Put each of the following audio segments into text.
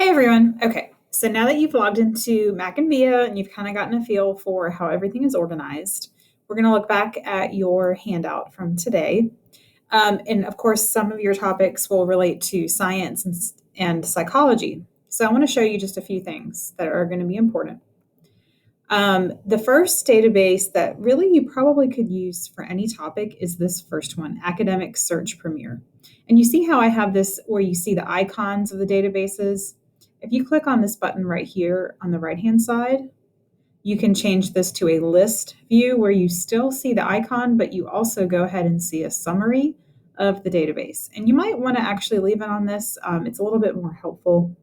Hey everyone. Okay, so now that you've logged into Mac and Via and you've kind of gotten a feel for how everything is organized, we're going to look back at your handout from today. And of course, some of your topics will relate to science and psychology. So I want to show you just a few things that are going to be important. The first database that really you probably could use for any topic is this first one, Academic Search Premier. And you see how I have this where you see the icons of the databases? If you click on this button right here on the right-hand side, you can change this to a list view where you still see the icon, but you also go ahead and see a summary of the database. And you might want to actually leave it on this. It's a little bit more helpful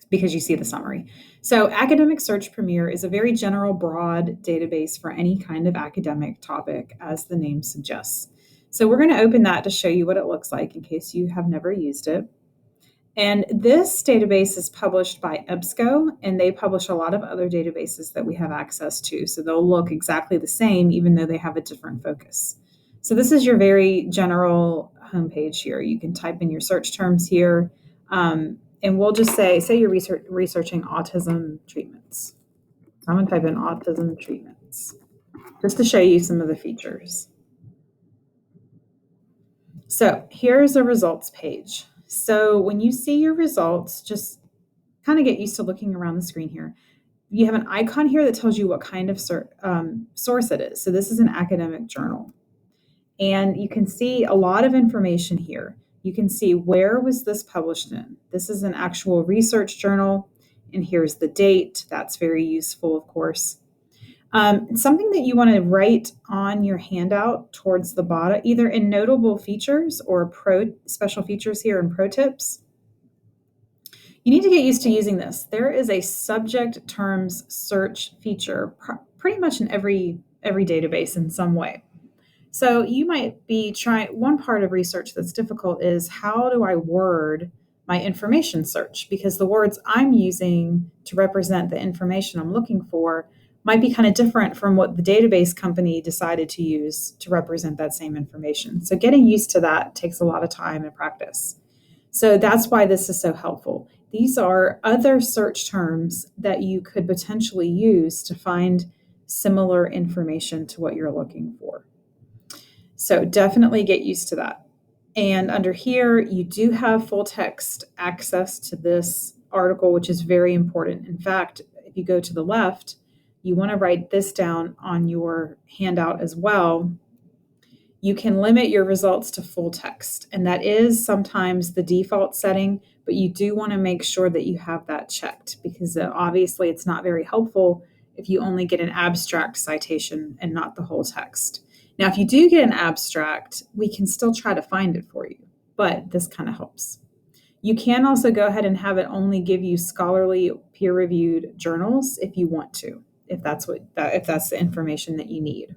because you see the summary. So Academic Search Premier is a very general, broad database for any kind of academic topic, as the name suggests. So we're going to open that to show you what it looks like in case you have never used it. And this database is published by EBSCO, and they publish a lot of other databases that we have access to. So they'll look exactly the same, even though they have a different focus. So this is your very general homepage here. You can type in your search terms here. And we'll just say you're researching autism treatments. I'm going to type in autism treatments just to show you some of the features. So here's a results page. So when you see your results, just kind of get used to looking around the screen here. You have an icon here that tells you what kind of source it is. So this is an academic journal. And you can see a lot of information here. You can see where was this published in. This is an actual research journal, and here's the date. That's very useful, of course. Something that you want to write on your handout towards the bottom, either in notable features or special features here and pro tips. You need to get used to using this. There is a subject terms search feature pretty much in every database in some way. So you might be trying, one part of research that's difficult is how do I word my information search? Because the words I'm using to represent the information I'm looking for might be kind of different from what the database company decided to use to represent that same information. So getting used to that takes a lot of time and practice. So that's why this is so helpful. These are other search terms that you could potentially use to find similar information to what you're looking for. So definitely get used to that. And under here, you do have full text access to this article, which is very important. In fact, if you go to the left, you want to write this down on your handout as well. You can limit your results to full text, and that is sometimes the default setting, but you do want to make sure that you have that checked because obviously it's not very helpful if you only get an abstract citation and not the whole text. Now, if you do get an abstract, we can still try to find it for you, but this kind of helps. You can also go ahead and have it only give you scholarly peer-reviewed journals if you want to, if that's the information that you need.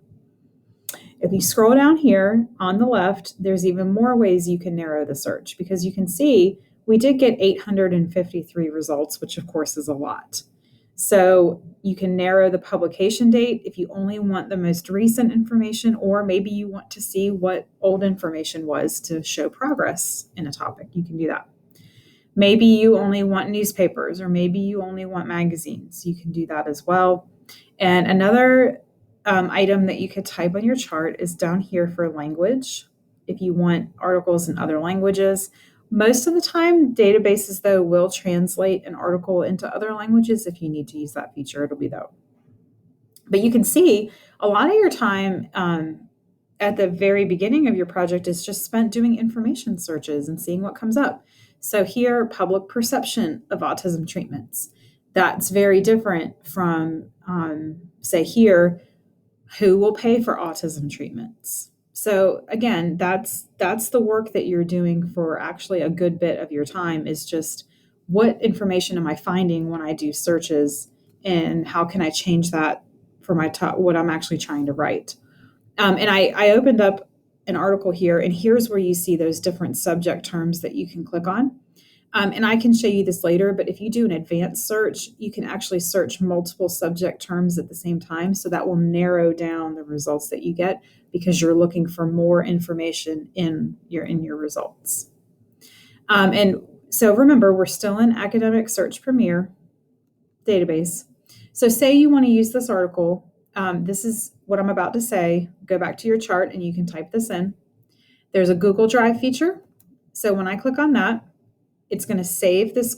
If you scroll down here on the left, there's even more ways you can narrow the search because you can see we did get 853 results, which of course is a lot. So you can narrow the publication date if you only want the most recent information, or maybe you want to see what old information was to show progress in a topic. You can do that. Maybe you only want newspapers, or maybe you only want magazines. You can do that as well. And another item that you could type on your chart is down here for language. If you want articles in other languages, most of the time, databases, though, will translate an article into other languages. If you need to use that feature, it'll be that. But you can see a lot of your time at the very beginning of your project is just spent doing information searches and seeing what comes up. So here, public perception of autism treatments. That's very different from, say here, who will pay for autism treatments. So again, that's the work that you're doing for actually a good bit of your time is just what information am I finding when I do searches and how can I change that for what I'm actually trying to write. And I opened up an article here, and here's where you see those different subject terms that you can click on. And I can show you this later, but if you do an advanced search, you can actually search multiple subject terms at the same time. So that will narrow down the results that you get because you're looking for more information in your results. And So remember, we're still in Academic Search Premier database. So say you want to use this article. This is what I'm about to say. Go back to your chart and you can type this in. There's a Google Drive feature. So when I click on that, it's going to save this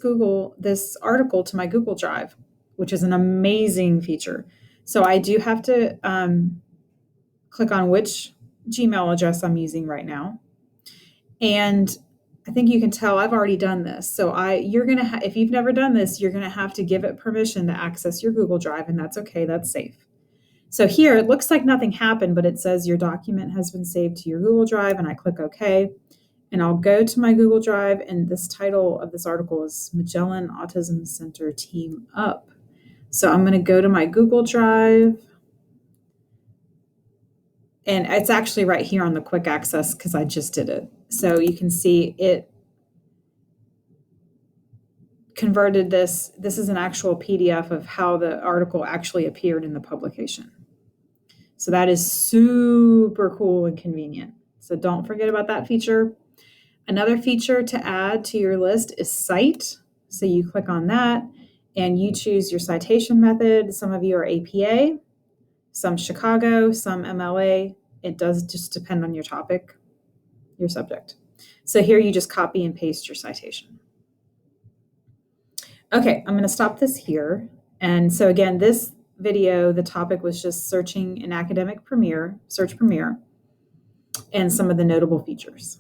article to my Google Drive, which is an amazing feature. So I do have to click on which Gmail address I'm using right now. And I think you can tell I've already done this. So you're going to if you've never done this, you're going to have to give it permission to access your Google Drive, and that's okay. That's safe. So here it looks like nothing happened, but it says your document has been saved to your Google Drive, and I click OK. And I'll go to my Google Drive, and this title of this article is Magellan Autism Center Team Up. So I'm going to go to my Google Drive, and it's actually right here on the quick access because I just did it. So you can see it converted this. This is an actual PDF of how the article actually appeared in the publication. So that is super cool and convenient. So don't forget about that feature. Another feature to add to your list is cite. So you click on that and you choose your citation method. Some of you are APA, some Chicago, some MLA. It does just depend on your topic, your subject. So here you just copy and paste your citation. Okay, I'm going to stop this here. And so again, this video, the topic was just searching in Academic Premier, Search Premier, and some of the notable features.